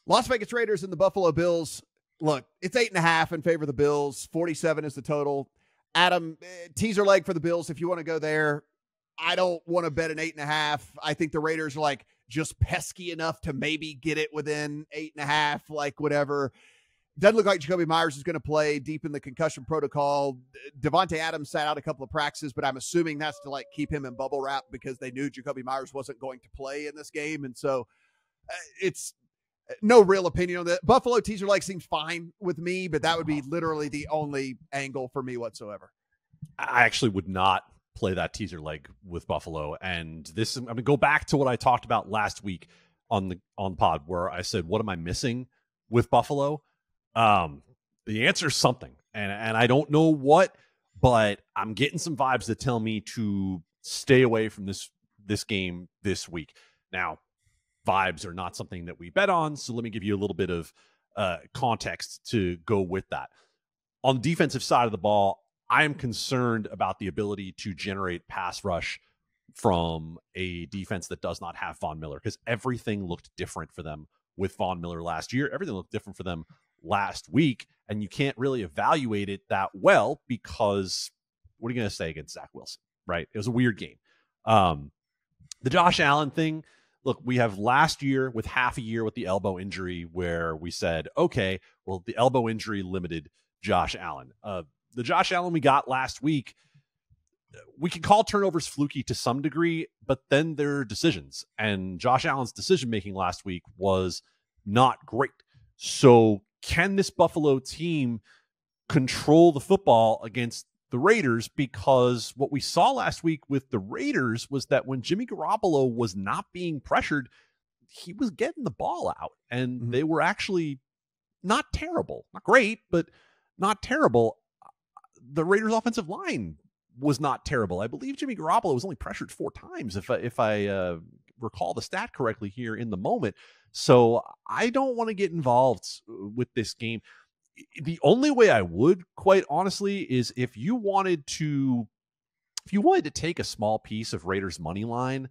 Las Vegas Raiders and the Buffalo Bills. Look, it's 8.5 in favor of the Bills. 47 is the total. Adam, teaser leg for the Bills if you want to go there. I don't want to bet an 8.5. I think the Raiders are like just pesky enough to maybe get it within 8.5, like whatever. Doesn't look like Jacoby Myers is going to play deep in the concussion protocol. Devontae Adams sat out a couple of practices, but I'm assuming that's to like keep him in bubble wrap because they knew Jacoby Myers wasn't going to play in this game. And so it's no real opinion on that. Buffalo teaser leg seems fine with me, but that would be literally the only angle for me whatsoever. I actually would not play that teaser leg with Buffalo. And this, I'm going to go back to what I talked about last week on pod, where I said, what am I missing with Buffalo? The answer is something, and I don't know what, but I'm getting some vibes that tell me to stay away from this game this week. Now, vibes are not something that we bet on, so let me give you a little bit of context to go with that. On the defensive side of the ball, I am concerned about the ability to generate pass rush from a defense that does not have Von Miller, because everything looked different for them with Von Miller last year. Everything looked different for them last week, and you can't really evaluate it that well because what are you going to say against Zach Wilson, right? It was a weird game. The Josh Allen thing, look, we have last year with half a year with the elbow injury where we said, okay, well, the elbow injury limited Josh Allen. The Josh Allen we got last week, we can call turnovers fluky to some degree, but then there are decisions. And Josh Allen's decision-making last week was not great. So can this Buffalo team control the football against the Raiders? Because what we saw last week with the Raiders was that when Jimmy Garoppolo was not being pressured, he was getting the ball out. And they were actually not terrible. Not great, but not terrible. The Raiders' offensive line was not terrible. I believe Jimmy Garoppolo was only pressured 4 times, if I recall the stat correctly here in the moment. So I don't want to get involved with this game. The only way I would, quite honestly, is if you wanted to take a small piece of Raiders money line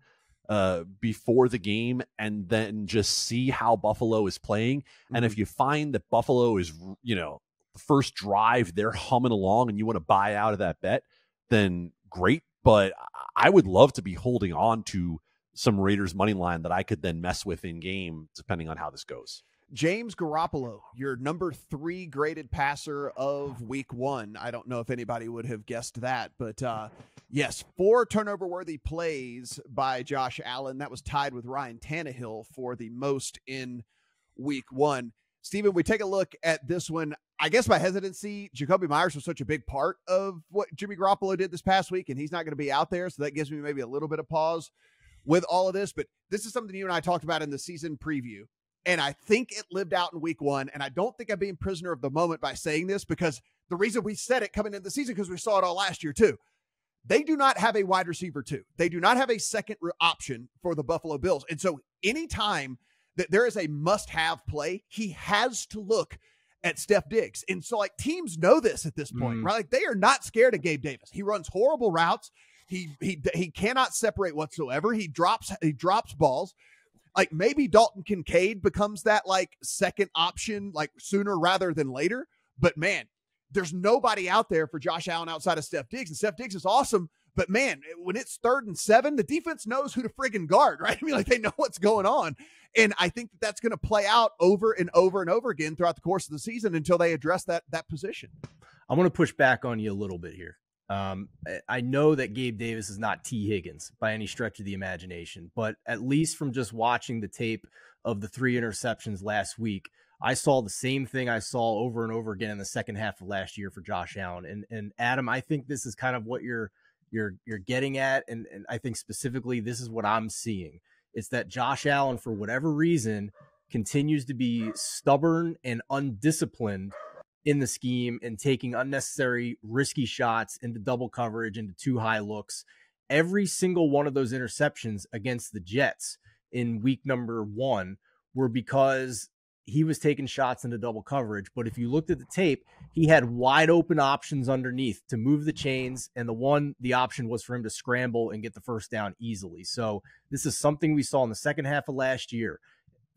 before the game and then just see how Buffalo is playing. And if you find that Buffalo is, the first drive, they're humming along and you want to buy out of that bet, then great. But I would love to be holding on to some Raiders money line that I could then mess with in game, depending on how this goes. James Garoppolo, your number 3 graded passer of week 1. I don't know if anybody would have guessed that, but yes, 4 turnover-worthy plays by Josh Allen. That was tied with Ryan Tannehill for the most in week 1. Steven, we take a look at this one. I guess my hesitancy, Jacoby Myers was such a big part of what Jimmy Garoppolo did this past week, and he's not going to be out there, so that gives me maybe a little bit of pause with all of this. But this is something you and I talked about in the season preview, and I think it lived out in week 1, and I don't think I'm being prisoner of the moment by saying this, because the reason we said it coming into the season, because we saw it all last year too. They do not have a wide receiver 2. They do not have a second option for the Buffalo Bills. And so anytime that there is a must-have play, he has to look at Steph Diggs. And so like teams know this at this point, right? Like they are not scared of Gabe Davis. He runs horrible routes. He cannot separate whatsoever. He drops balls. Like maybe Dalton Kincaid becomes that like second option, like sooner rather than later. But man, there's nobody out there for Josh Allen outside of Steph Diggs. And Steph Diggs is awesome. But man, when it's 3rd and 7, the defense knows who to friggin' guard, right? I mean, like they know what's going on. And I think that that's going to play out over and over and over again throughout the course of the season until they address that position. I'm going to push back on you a little bit here. I know that Gabe Davis is not T. Higgins by any stretch of the imagination, but at least from just watching the tape of the 3 interceptions last week, I saw the same thing I saw over and over again in the second half of last year for Josh Allen. And Adam, I think this is kind of what you're getting at. And I think specifically, this is what I'm seeing. It's that Josh Allen, for whatever reason, continues to be stubborn and undisciplined in the scheme and taking unnecessary risky shots into double coverage, into too high looks. Every single one of those interceptions against the Jets in week number 1 were because he was taking shots into double coverage. But if you looked at the tape, he had wide open options underneath to move the chains. And the option was for him to scramble and get the first down easily. So this is something we saw in the second half of last year.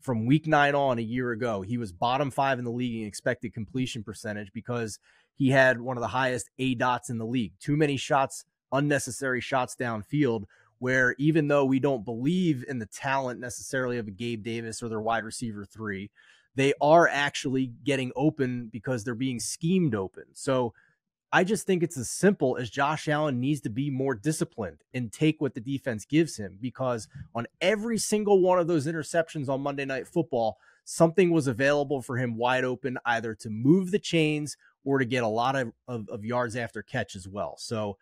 from week 9 on a year ago, he was bottom 5 in the league in expected completion percentage because he had one of the highest ADOTs in the league. Too many shots, unnecessary shots downfield, where even though we don't believe in the talent necessarily of a Gabe Davis or their wide receiver 3, they are actually getting open because they're being schemed open. So I just think it's as simple as Josh Allen needs to be more disciplined and take what the defense gives him, because on every single one of those interceptions on Monday Night Football, something was available for him wide open, either to move the chains or to get a lot of yards after catch as well. So,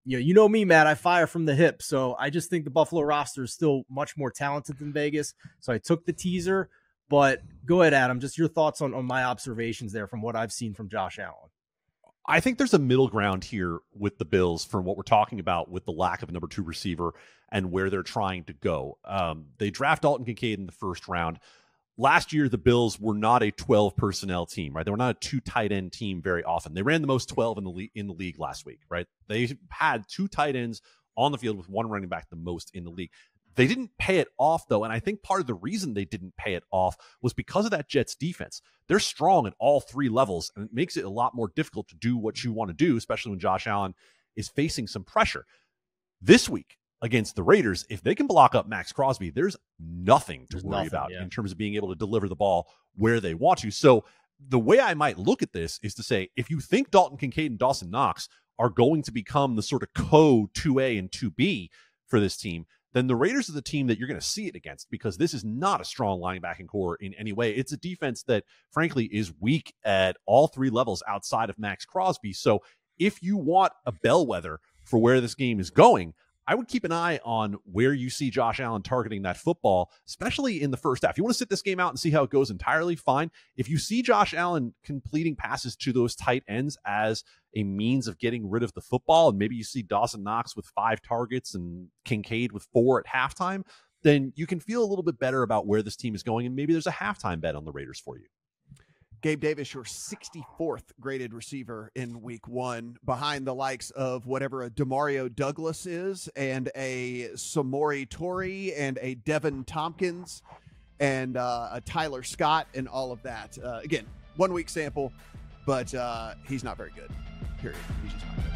you know me, Matt, I fire from the hip. So I just think the Buffalo roster is still much more talented than Vegas. So I took the teaser, but go ahead, Adam, just your thoughts on my observations there from what I've seen from Josh Allen. I think there's a middle ground here with the Bills from what we're talking about with the lack of a number 2 receiver and where they're trying to go. They draft Dalton Kincaid in the first round. Last year, the Bills were not a 12 personnel team, right? They were not a 2 tight end team very often. They ran the most 12 in the league last week, right? They had 2 tight ends on the field with 1 running back the most in the league. They didn't pay it off, though, and I think part of the reason they didn't pay it off was because of that Jets defense. They're strong at all 3 levels, and it makes it a lot more difficult to do what you want to do, especially when Josh Allen is facing some pressure. This week against the Raiders, if they can block up Max Crosby, there's nothing to worry about in terms of being able to deliver the ball where they want to. So the way I might look at this is to say, if you think Dalton Kincaid and Dawson Knox are going to become the sort of co-2A and 2B for this team, then the Raiders are the team that you're going to see it against, because this is not a strong linebacking core in any way. It's a defense that, frankly, is weak at all 3 levels outside of Max Crosby. So if you want a bellwether for where this game is going, I would keep an eye on where you see Josh Allen targeting that football, especially in the first half. You want to sit this game out and see how it goes entirely, fine. If you see Josh Allen completing passes to those tight ends as a means of getting rid of the football, and maybe you see Dawson Knox with 5 targets and Kincaid with 4 at halftime, then you can feel a little bit better about where this team is going, and maybe there's a halftime bet on the Raiders for you. Gabe Davis, your 64th graded receiver in week 1, behind the likes of whatever a Demario Douglas is, and a Samori Torrey, and a Devin Tompkins, and a Tyler Scott, and all of that. Again, 1 week sample, but he's not very good, period. He's just not good.